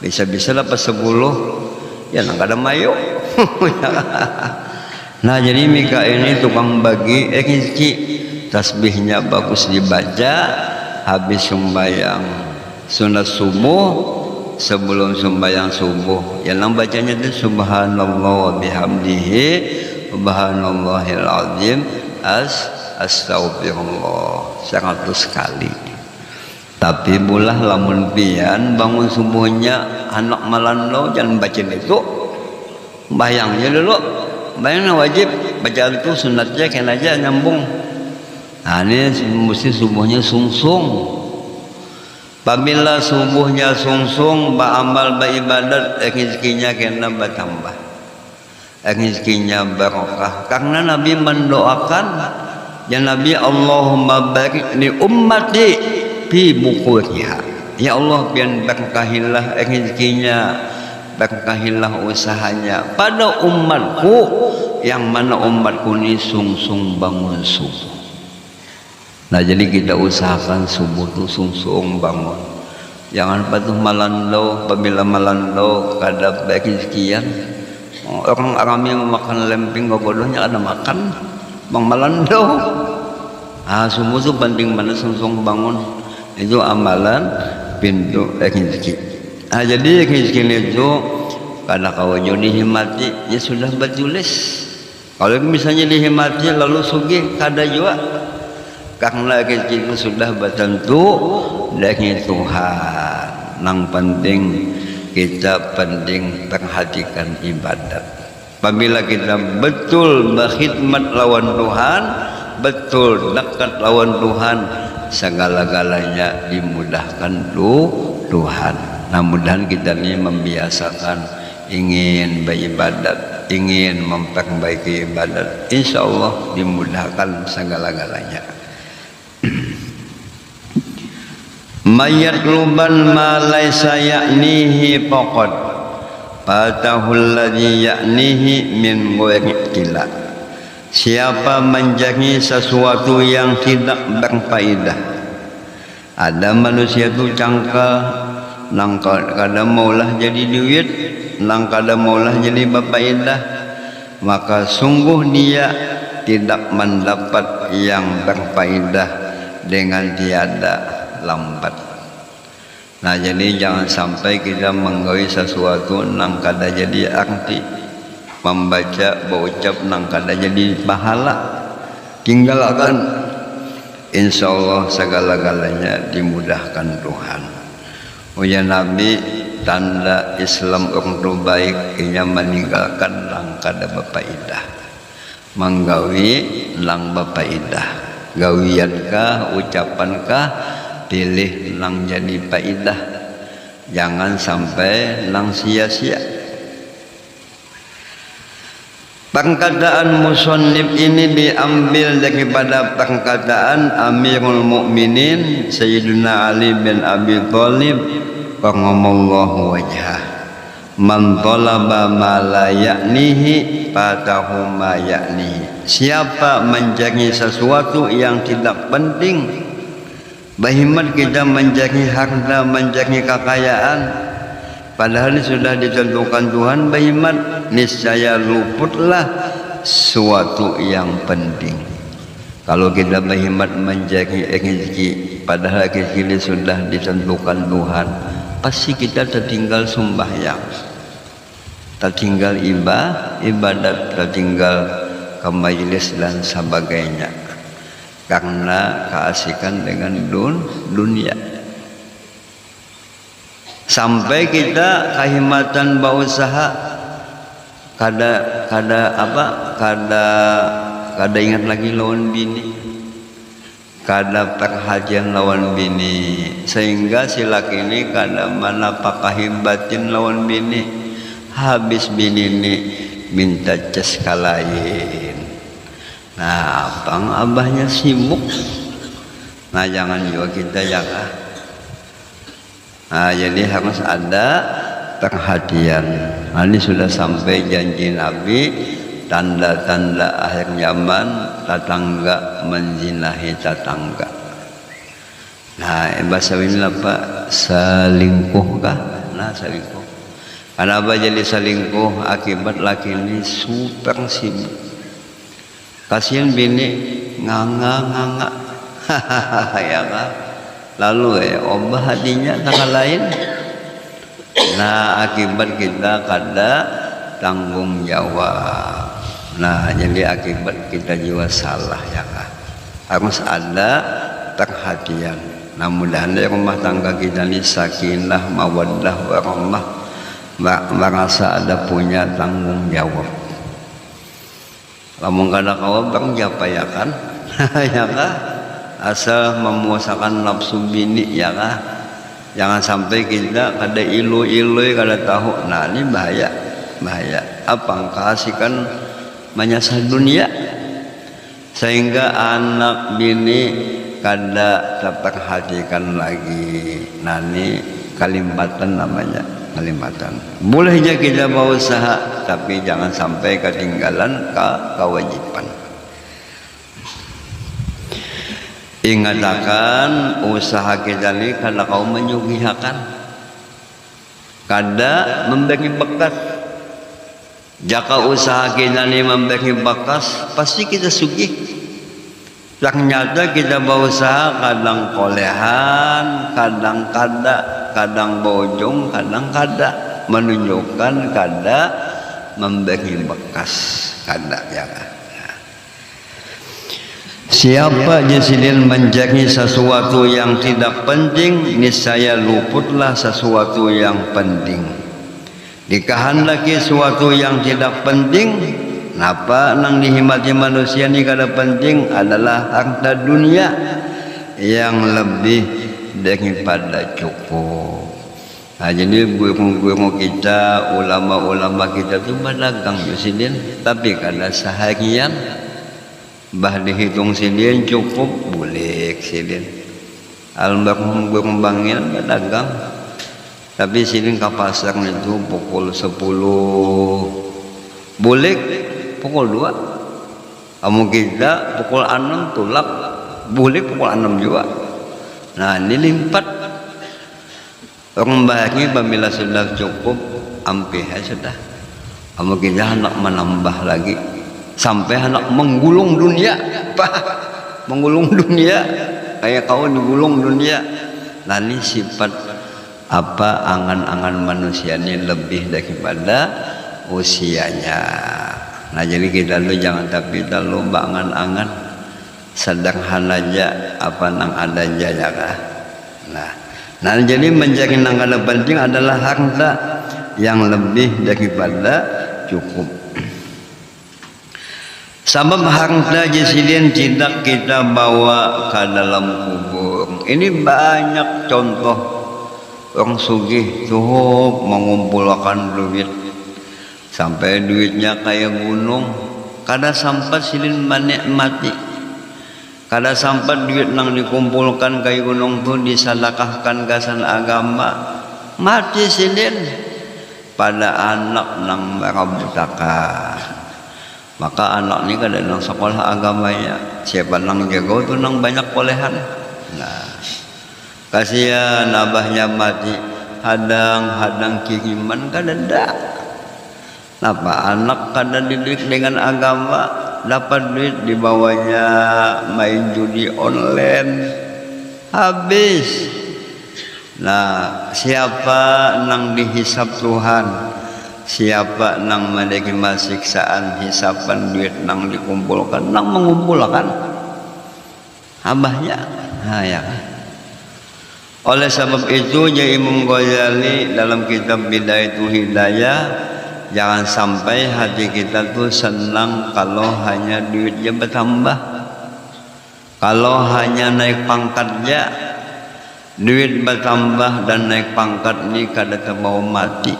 Bisa-bisa dapat 10, ya nggak ada mayo. Nah jadi Mikail ini tukang bagi rezeki. Tasbihnya bagus dibaca, habis sembahyang sunat subuh sebelum sembahyang subuh. Yang bacanya itu subhanallah wa bihamdihi subhanallahil azim astaghfirullah 100 kali. Tapi bulah lamun pian bangun subuhnya anak malando jangan baca itu. Bayangnya dulu. Bayangnya wajib baca itu sunatnya kena aja nyambung. Nah, ini mesti subuhnya sungsung. Apabila subuhnya sungsung, beramal beribadat, rezekinya kena bertambah. Rezekinya barokah. Karena Nabi mendoakan, ya Nabi Allahumma barik li ummati fi bukuriha. Ya Allah biar berkahilah rezekinya, berkahilah usahanya pada umatku, yang mana umatku ini sungsung bangun subuh. Nah jadi kita usahakan subuh tu sungsung bangun. Jangan patuh malando, apabila malando kada baik rezekian. Orang Arab yang makan lemping bodohnya ada makan bang malando. Ah subuh tu penting mana sungsung bangun. Itu amalan pintu rezeki. Ah jadi rezeki itu kada kau dihimati ya sudah bertulis. Kalau misalnya dihimati lalu sugih kada juga. Karena rezeki itu sudah bertentu dari Tuhan. Yang penting kita perhatikan ibadat. Apabila kita betul berkhidmat lawan Tuhan, betul dekat lawan Tuhan, segala-galanya dimudahkan Tuhan. Nah mudah kita ini membiasakan ingin beribadat, ingin memperbaiki ibadat, insya Allah dimudahkan segala-galanya. Mayat luban ma laisa ya'nihi faqad fatahul ladzi ya'nihi min ghairi kila. Siapa menjadi sesuatu yang tidak berfaedah. Ada manusia tu cangka nang kada maulah jadi duit, nang kada maulah jadi berfaedah, maka sungguh dia tidak mendapat yang berfaedah dengan tiada lambat. Nah jadi jangan sampai kita menggawi sesuatu nang kada jadi arti, membaca berucap nang kada jadi pahala, tinggalkan. Insya Allah segala-galanya dimudahkan Tuhan. Oh ya Nabi tanda Islam orang terbaik ia meninggalkan nang kada berfaedah, menggawi nang berfaedah. Gawiankah, ucapankah, pilih nang jadi faedah, jangan sampai nang sia-sia. Perkataan musannif ini diambil daripada perkataan Amirul Mukminin Sayyidina Ali bin Abi Thalib qarramallahu wajhah, man talaba ma la ya'nihi fatahu ma ya'nihi. Siapa mencari sesuatu yang tidak penting, berhimmat kita mencari harta, mencari kekayaan, padahal sudah ditentukan Tuhan, berhimmat niscaya luputlah suatu yang penting. Kalau kita berhimmat mencari rezeki, padahal rezeki sudah ditentukan Tuhan, pasti kita tertinggal sembahyang, tertinggal ibadat, tertinggal ke majelis dan sebagainya, karena keasikan dengan dunia. Sampai kita kehimatan berusaha kada ingat lagi lawan bini, kada perhatian lawan bini, sehingga si laki ini kada mana pakahibatin lawan bini, habis bini ini minta cas kalain. Nah abang abahnya sibuk. Nah jangan juga kita jaga. Nah jadi harus ada perhatian. Nah, ini sudah sampai janji Nabi, tanda-tanda akhir zaman, tetangga menzinahi tetangga. Nah bahasa ini apa? Selingkuh kah? Nah selingkuh. Kenapa jadi selingkuh? Akibat laki ini super sibuk. Kasihan bini nganga ya kan? Lalu obah hatinya tanggal lain. Nah akibat kita kada tanggung jawab. Nah jadi akibat kita jiwa salah ya kah, harus ada perhatian. Nah mudah-mudahan rumah tangga kita ini sakinah, mawaddah, warahmah, merasa ada punya tanggung jawab. Lamun kada kawa bang japa ya kan ya kah, asal memuasakan nafsu bini ya kah. Jangan sampai kita kada ilu-ilu kada tahu. Nah ini bahaya. Apa kasihkan menyasar dunia sehingga anak bini kada terperhatikan lagi. Nah ini kalimbatan namanya, kalimbatan. Boleh aja kita berusaha tapi jangan sampai ketinggalan kewajiban. Ingatkan usaha kita ini karena kau menyugihakan, kada memberi bekas. Jika usaha kita ini memberi bekas, pasti kita sugih. Ternyata kita berusaha kadang kolehan, kadang kada, kadang bojong, kadang kada, menunjukkan kada memberi bekas, kada ya kan. Siapa jasilin mencari sesuatu yang tidak penting, niscaya luputlah sesuatu yang penting. Dikehendaki sesuatu yang tidak penting, napa nang dihimati manusia ni kada penting adalah harta dunia yang lebih daripada cukup. Nah, jadi guru-guru kita, ulama-ulama kita tu berdagang jasilin, tapi kada seharian. Bah dihitung silin cukup boleh silin. Almarhum berkembangin berdagang, tapi silin ke pasar itu pukul 10 boleh pukul 2. Kamu kita pukul 6 tulak boleh pukul 6 juga. Nah ini limpat. Orang bahagia apabila sudah cukup ampih sudah. Kamu kita hendak menambah lagi. Sampai anak menggulung dunia, menggulung dunia, kayak kau digulung dunia. Lalu sifat apa angan-angan manusia ini lebih daripada usianya. Nah jadi kita lu jangan tapi terlalu angan-angan, sederhana aja apa nang ada aja ya kah. Nah jadi mencari nang ada penting adalah harta yang lebih daripada cukup. Sebab harta jasilin tidak kita bawa ke dalam kubur. Ini banyak contoh orang sugih tuh mengumpulkan duit sampai duitnya kayak gunung. Kada sampai silin menikmati. Kada sampai duit nang dikumpulkan kayak gunung tuh disalahkan gasan agama. Mati silin pada anak nang merabutaka. Maka anak ni kada nang sekolah agamanya, siapa nang jago tu nang banyak kolehan. Nah, kasihan abahnya mati, hadang kiriman kada ada. Napa anak kada dididik dengan agama, dapat duit dibawanya main judi online, habis. Nah, siapa nang dihisap Tuhan? Siapa nang menerima siksaan hisapan duit nang dikumpulkan, nang mengumpulkan abahnya. Nah, ya. Oleh sebab itu Imam Ghazali dalam kitab Bidayatul Hidayah, jangan sampai hati kita tuh senang kalau hanya duitnya bertambah, kalau hanya naik pangkatnya. Duit bertambah dan naik pangkat ini kada terbawa mati,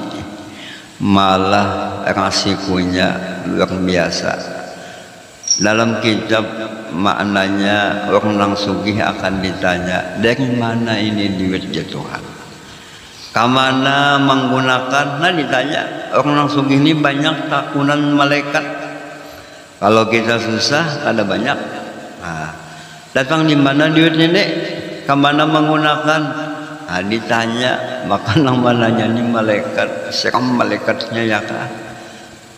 malah resikonya luar biasa. Dalam kitab maknanya orang nang sugih akan ditanya, dari mana ini duit ya Tuhan? Kamana menggunakan? Nah ditanya, orang nang sugih ini banyak takunan malaikat. Kalau kita susah ada banyak. Nah, datang di mana duit ini? Kamana menggunakan? Nah, ditanya, maka nang mananya ini malaikat, seram malaikatnya ya kah?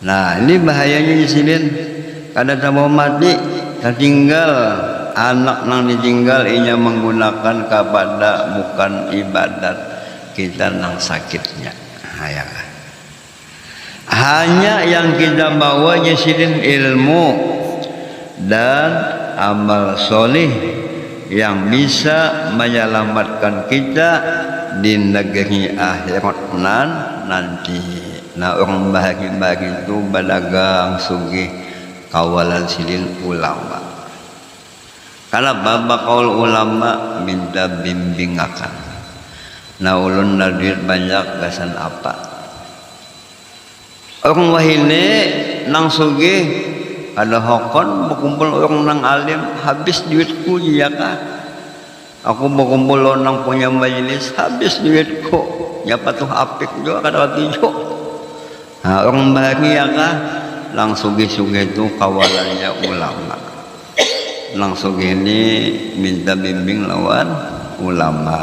Nah ini bahayanya di sini. Kada mau mati, tertinggal anak nang ditinggal inya menggunakan kepada bukan ibadat kita nang sakitnya. Ya. Hanya yang kita bawa jasirin ilmu dan amal soleh yang bisa menyelamatkan kita di negeri akhirat nanti. Nah, orang bahagia itu berdagang sugih kawalan silin ulama. Karena babak kaul ulama minta bimbingakan. Nah, ulun duit banyak gasan apa? Orang wahine nang sugih ada hokon berkumpul orang nang alim habis duitku ya kah? Aku berkumpul orang punya majelis habis duitku. Ya patuh apik juga kada tujuh. Nah, orang bahagia kah? Langsung sugih itu kawalannya ulama. Langsung ini minta bimbing lawan ulama.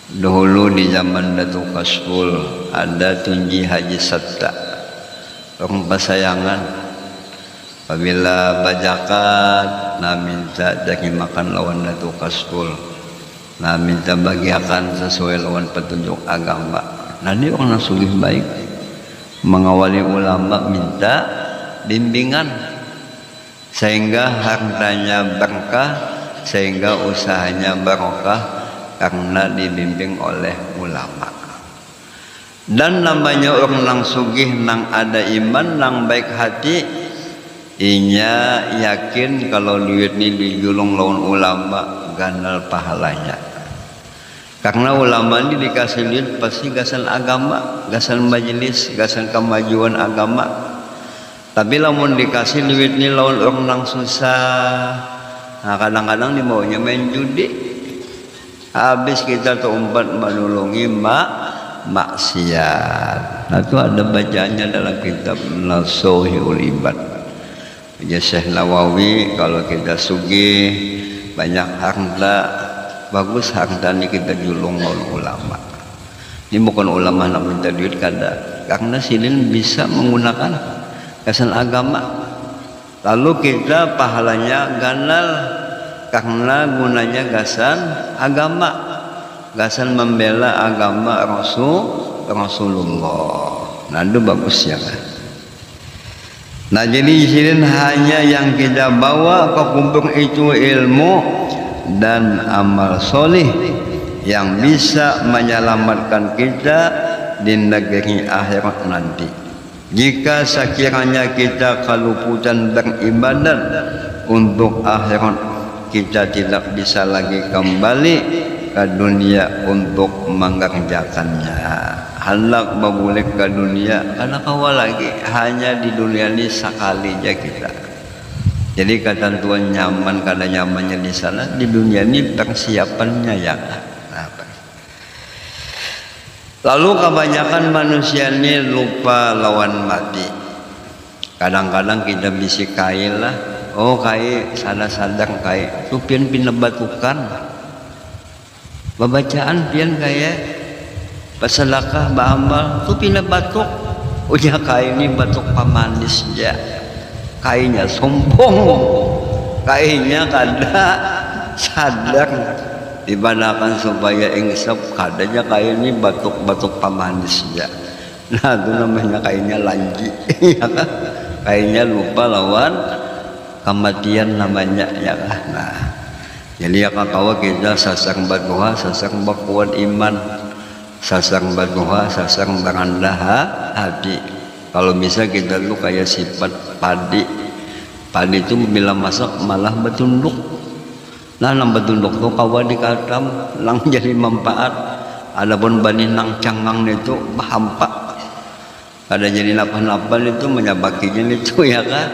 Dahulu di zaman Datuk Kasful ada Tunji Haji Satta, orang pasayangan. Apabila bajakan, nah minta jadi makan lawan Datuk Kasful, nah minta bagiakan sesuai lawan petunjuk agama. Nah ini orang sugih baik, mengawali ulama minta bimbingan sehingga hartanya berkah, sehingga usahanya barokah karena dibimbing oleh ulama. Dan namanya orang nang sugih nang ada iman nang baik hati, inya yakin kalau duit ini digulung lawan ulama ganal pahalanya. Karena ulama ini dikasih duit pasti gasan agama, gasan majelis, gasan kemajuan agama. Tapi lamun dikasih duit ini lawan orang nang susah, nah kadang-kadang dimaunya main judi. Habis kita terumpat menolongi maksiat. Nah itu ada bacaannya dalam kitab Nasuhul Ibad. Ya Syekh Nawawi, kalau kita sugih banyak harta, bagus harta ini kita julung oleh ulama. Ini bukan ulama nak minta duit kada, karena silin bisa menggunakan kesan agama. Lalu kita pahalanya ganal karena gunanya gasan agama, gasan membela agama Rasulullah. Nah itu bagus ya kan. Nah jadi silin hanya yang kita bawa ke kumpul itu ilmu dan amal soleh yang bisa menyelamatkan kita di negeri akhirat nanti. Jika sekiranya kita keluputan beribadat untuk akhirat, kita tidak bisa lagi kembali ke dunia untuk mengerjakannya. Hendak berbalik ke dunia karena kawal lagi hanya di dunia ini sekali aja kita. Jadi kata Tuhan nyaman, karena nyamannya di sana, di dunia ini persiapannya ya. Lalu kebanyakan manusia ini lupa lawan mati. Kadang-kadang kita bisa kail lah. Oh kai sadar kai tu pian pinabatukan babacaan pian kaya pasalakah baamal tu pinabatuk unya kai ini batuk pamanis ya, kainya sombong, kainya kada sadar dibanakan supaya ingsap kadanya kai ini batuk pamanis ya. Nah itu namanya kainya lanji ya kan, kainya lupa lawan kematian namanya ya kan. Nah jadi ya kawa kita sasang berdoa, sasang berkuat iman, sasang berdoa, sasang berendah hati. Kalau bisa kita lu kayak sifat padi itu bila masak malah betunduk. Nah nang betunduk tuh kawa dikatam lang jadi manfaat. Adapun bani nang cangang itu hampa, ada jadi lapan-lapan itu menyabakinya itu ya kan.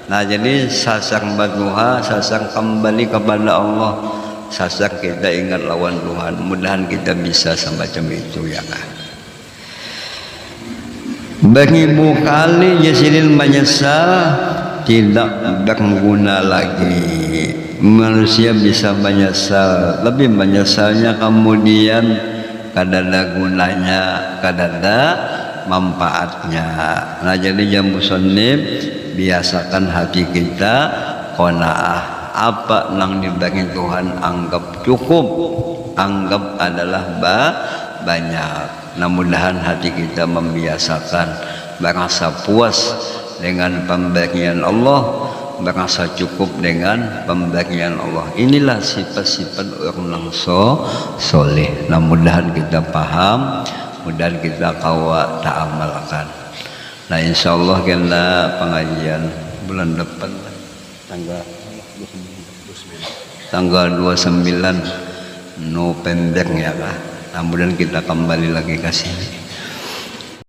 Nah jadi sasang berdoa, sasang kembali kepada Allah, sasang kita ingat lawan Tuhan. Mudahan kita bisa semacam itu ya kan. Beribu kali Yasin menyesal tidak berguna lagi. Manusia bisa menyesal, lebih menyesalnya kemudian kadada gunanya, kadada manfaatnya. Nah jadi yang musonib biasakan hati kita qanaah, apa nang dibagi Tuhan anggap cukup. anggap adalah banyak. Nah, mudahan hati kita membiasakan merasa puas dengan pemberian Allah, merasa cukup dengan pemberian Allah. Inilah sifat-sifat orang soleh. Nah, mudahan kita paham, mudahan kita kawa ta'amalkan. Nah, insyaallah kena pengajian bulan depan tanggal 29 November ya kah. Nah, kemudian kita kembali lagi ke sini.